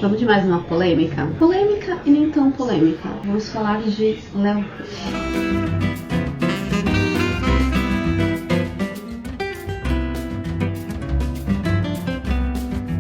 Vamos de mais uma polêmica? Polêmica e nem tão polêmica. Vamos falar de Léo Ruff.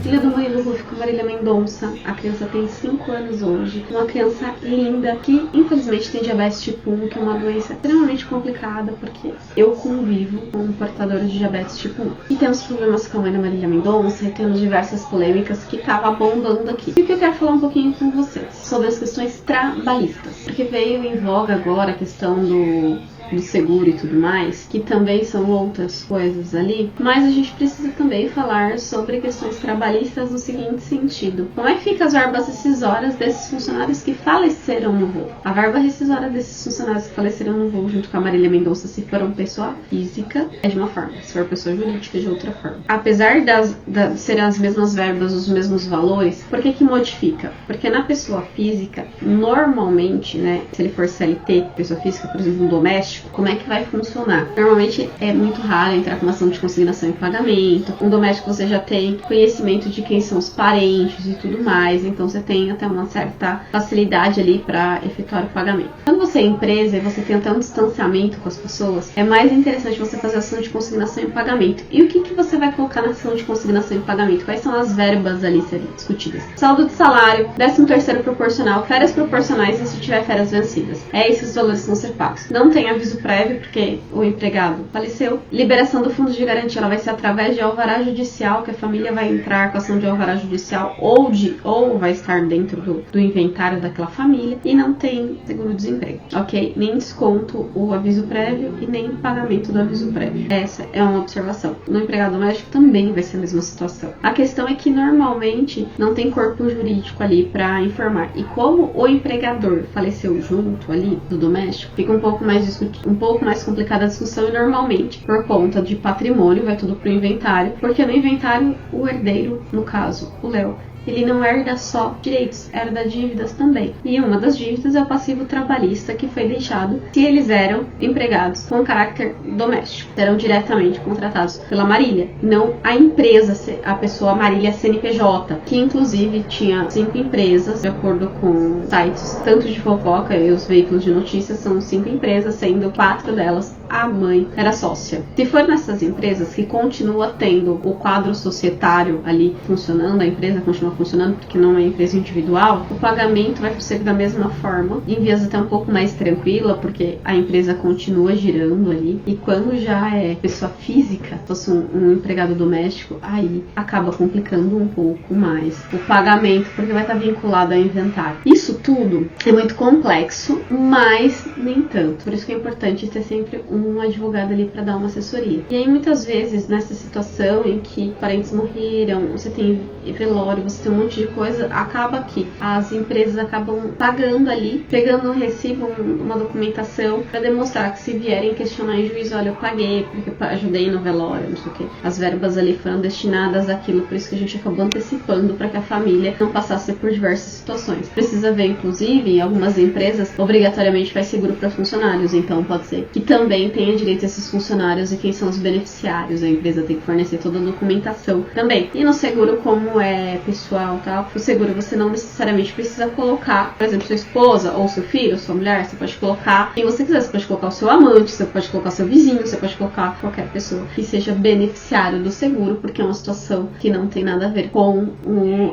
Filha do Murilo Ruff com Marília Mendonça. A criança tem 5 anos hoje. Uma criança linda que infelizmente tem diabetes tipo 1, que é uma doença extremamente complicada, porque eu convivo com um portador de diabetes tipo 1. E temos problemas com a mãe da Marília Mendonça e temos diversas polêmicas que estavam bombando aqui. E o que eu quero falar um pouquinho com vocês sobre as questões trabalhistas. Porque veio em voga agora a questão do seguro e tudo mais, que também são outras coisas ali, mas a gente precisa também falar sobre questões trabalhistas no seguinte sentido: como é que fica as verbas rescisórias desses funcionários que faleceram no voo? A verba rescisória desses funcionários que faleceram no voo junto com a Marília Mendonça, se for uma pessoa física, é de uma forma, se for pessoa jurídica, é de outra forma. Apesar de serem as mesmas verbas, os mesmos valores, por que modifica? Porque na pessoa física, normalmente, né, se ele for CLT, pessoa física, por exemplo, um doméstico, como é que vai funcionar? Normalmente é muito raro entrar com uma ação de consignação e pagamento. Um doméstico você já tem conhecimento de quem são os parentes e tudo mais, então você tem até uma certa facilidade ali para efetuar o pagamento. Quando você é empresa e você tem até um distanciamento com as pessoas, é mais interessante você fazer ação de consignação e pagamento. E o que você vai colocar na ação de consignação e pagamento? Quais são as verbas ali serem discutidas? Saldo de salário, 13º proporcional, férias proporcionais e se tiver férias vencidas. Esses valores vão ser pagos. Não tem aviso prévio porque o empregado faleceu. Liberação do fundo de garantia, ela vai ser através de alvará judicial, que a família vai entrar com ação de alvará judicial ou vai estar dentro do inventário daquela família, e não tem seguro-desemprego, ok? Nem desconto o aviso prévio e nem pagamento do aviso prévio. Essa é uma observação. No empregado doméstico também vai ser a mesma situação. A questão é que normalmente não tem corpo jurídico ali para informar, e como o empregador faleceu junto ali do doméstico, fica um pouco mais complicada a discussão, e normalmente, por conta de patrimônio, vai tudo pro inventário, porque no inventário, o herdeiro, no caso, o Léo, ele não herda só direitos, herda dívidas também. E uma das dívidas é o passivo trabalhista que foi deixado se eles eram empregados com caráter doméstico. Serão diretamente contratados pela Marília, não a empresa, a pessoa Marília CNPJ, que inclusive tinha 5 empresas, de acordo com sites tanto de fofoca e os veículos de notícias, são 5 empresas, sendo 4 delas a mãe era sócia. Se for nessas empresas que continua tendo o quadro societário ali funcionando, a empresa continua funcionando porque não é empresa individual, o pagamento vai ser da mesma forma, em vias até um pouco mais tranquila, porque a empresa continua girando ali. E quando já é pessoa física, fosse um empregado doméstico, aí acaba complicando um pouco mais o pagamento, porque vai estar vinculado ao inventário. Isso tudo é muito complexo, mas nem tanto. Por isso que é importante ter sempre um advogado ali para dar uma assessoria. E aí muitas vezes nessa situação em que parentes morreram, você tem velório, você tem um monte de coisa, acaba que as empresas acabam pagando ali, pegando um recibo, uma documentação para demonstrar que se vierem questionar em juízo, olha, eu paguei porque eu ajudei no velório, não sei o que. As verbas ali foram destinadas àquilo, por isso que a gente acabou antecipando para que a família não passasse por diversas situações. Precisa ver, inclusive, em algumas empresas, obrigatoriamente faz seguro para funcionários, então pode ser que também tenha direito a esses funcionários e quem são os beneficiários. A empresa tem que fornecer toda a documentação também. E no seguro, como é pessoal e tal, o seguro você não necessariamente precisa colocar, por exemplo, sua esposa ou seu filho, ou sua mulher, você pode colocar quem você quiser, você pode colocar o seu amante, você pode colocar o seu vizinho, você pode colocar qualquer pessoa que seja beneficiário do seguro, porque é uma situação que não tem nada a ver com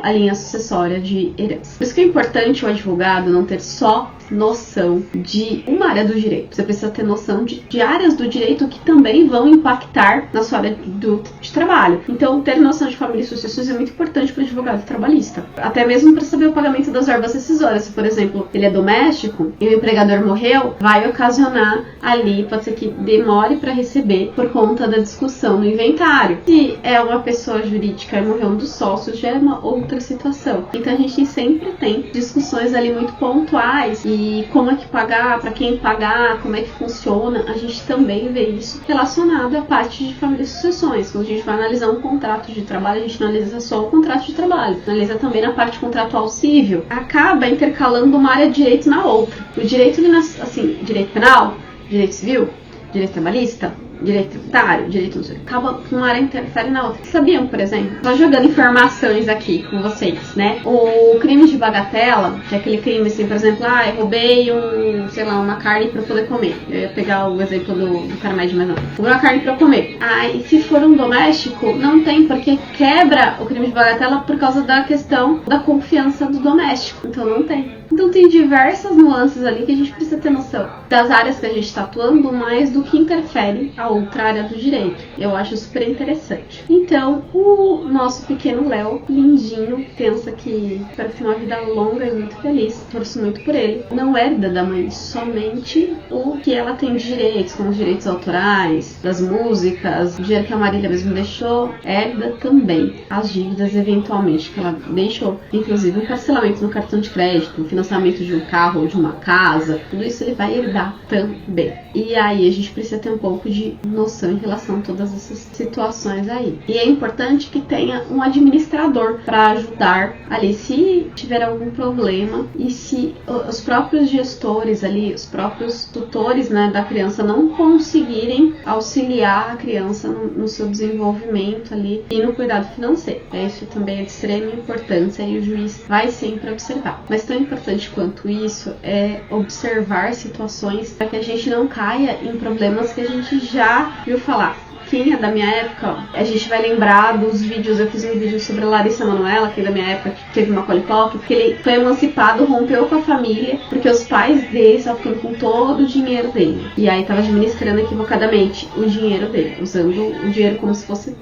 a linha sucessória de herança. Por isso que é importante o advogado não ter só noção de uma área do direito. Você precisa ter noção de áreas do direito que também vão impactar na sua área de trabalho. Então, ter noção de família e sucessões é muito importante para o advogado trabalhista. Até mesmo para saber o pagamento das verbas rescisórias. Se, por exemplo, ele é doméstico e o empregador morreu, vai ocasionar ali, pode ser que demore para receber por conta da discussão no inventário. Se é uma pessoa jurídica e morreu um dos sócios, já é uma outra situação. Então, a gente sempre tem discussões ali muito pontuais e como é que pagar, para quem pagar, como é que funciona. A gente também vê isso relacionado à parte de família e sucessões. Quando a gente vai analisar um contrato de trabalho, a gente não analisa só o contrato de trabalho, analisa também na parte contratual civil. Acaba intercalando uma área de direito na outra. O direito, assim, direito penal, direito civil, direito trabalhista, direito tributário, direito não sei, acaba uma área interfere na outra. Sabiam, por exemplo, tô jogando informações aqui com vocês, né? O crime de bagatela, que é aquele crime assim, por exemplo, eu roubei uma carne pra eu poder comer. Eu ia pegar o exemplo do cara mais de mais não. Roubei uma carne pra eu comer. E se for um doméstico, não tem, porque quebra o crime de bagatela por causa da questão da confiança do doméstico. Então não tem. Então tem diversas nuances ali que a gente precisa ter noção das áreas que a gente está atuando, mais do que interfere a outra área do direito. Eu acho super interessante. Então, o nosso pequeno Léo, lindinho, pensa que espero ter uma vida longa e muito feliz, torço muito por ele, não herda da mãe somente o que ela tem de direitos, como os direitos autorais, das músicas, o dinheiro que a Marília mesmo deixou, herda também as dívidas eventualmente que ela deixou, inclusive o parcelamento no cartão de crédito, o financiamento de um carro ou de uma casa, tudo isso ele vai herdar também. E aí a gente precisa ter um pouco de noção em relação a todas essas situações aí. E é importante que tenha um administrador para ajudar ali se tiver algum problema e se os próprios gestores ali, os próprios tutores, né, da criança não conseguirem auxiliar a criança no seu desenvolvimento ali e no cuidado financeiro. Isso também é de extrema importância e o juiz vai sempre observar. Mas tão importante quanto isso é observar situações para que a gente não caia em problemas que a gente já viu falar. Quem é da minha época, a gente vai lembrar dos vídeos, eu fiz um vídeo sobre a Larissa Manoela, que é da minha época, que teve uma Macaulay, que ele foi emancipado, rompeu com a família, porque os pais dele estavam ficando com todo o dinheiro dele. E aí estava administrando equivocadamente o dinheiro dele, usando o dinheiro como se fosse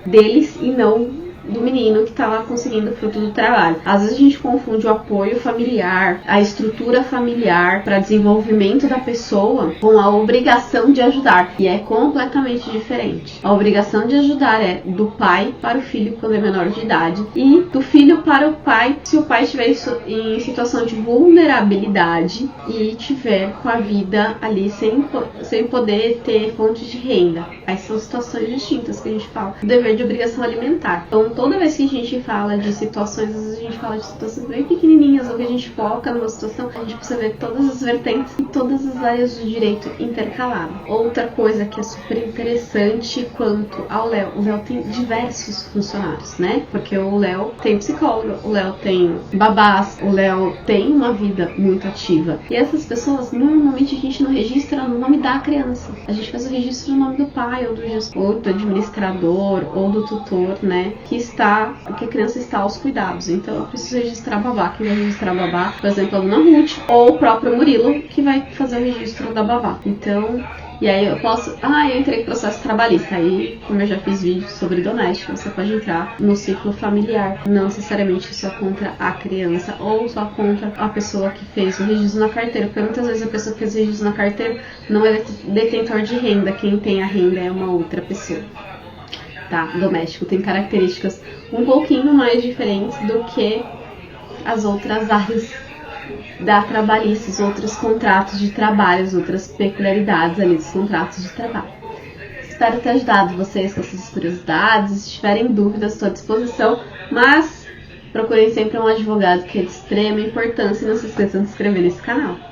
deles e não do menino que estava conseguindo fruto do trabalho. Às vezes a gente confunde o apoio familiar, a estrutura familiar para desenvolvimento da pessoa com a obrigação de ajudar, e é completamente diferente. A obrigação de ajudar é do pai para o filho quando é menor de idade e do filho para o pai se o pai estiver em situação de vulnerabilidade e tiver com a vida ali sem poder ter fontes de renda. Aí são situações distintas que a gente fala. O dever de obrigação alimentar. Então, toda vez que a gente fala de situações, às vezes a gente fala de situações bem pequenininhas, ou que a gente foca numa situação, a gente precisa ver todas as vertentes e todas as áreas do direito intercaladas. Outra coisa que é super interessante quanto ao Léo, o Léo tem diversos funcionários, né? Porque o Léo tem psicólogo, o Léo tem babás, o Léo tem uma vida muito ativa. E essas pessoas, normalmente a gente não registra no nome da criança. A gente faz o registro no nome do pai, ou do gestor, do administrador, ou do tutor, né? Que a criança está aos cuidados. Então eu preciso registrar babá. Quem vai registrar babá, por exemplo, a dona Ruth, ou o próprio Murilo, que vai fazer o registro da babá. Então, e aí eu posso... eu entrei em processo trabalhista. Aí, como eu já fiz vídeo sobre doméstico, você pode entrar no ciclo familiar. Não necessariamente só contra a criança ou só contra a pessoa que fez o registro na carteira. Porque muitas vezes a pessoa que fez o registro na carteira não é detentor de renda. Quem tem a renda é uma outra pessoa. Tá? Doméstico tem características um pouquinho mais diferentes do que as outras áreas da trabalhista, os outros contratos de trabalho, as outras peculiaridades ali dos contratos de trabalho. Espero ter ajudado vocês com essas curiosidades. Se tiverem dúvidas, estou à disposição, mas procurem sempre um advogado, que é de extrema importância, e não se esqueçam de se inscrever nesse canal.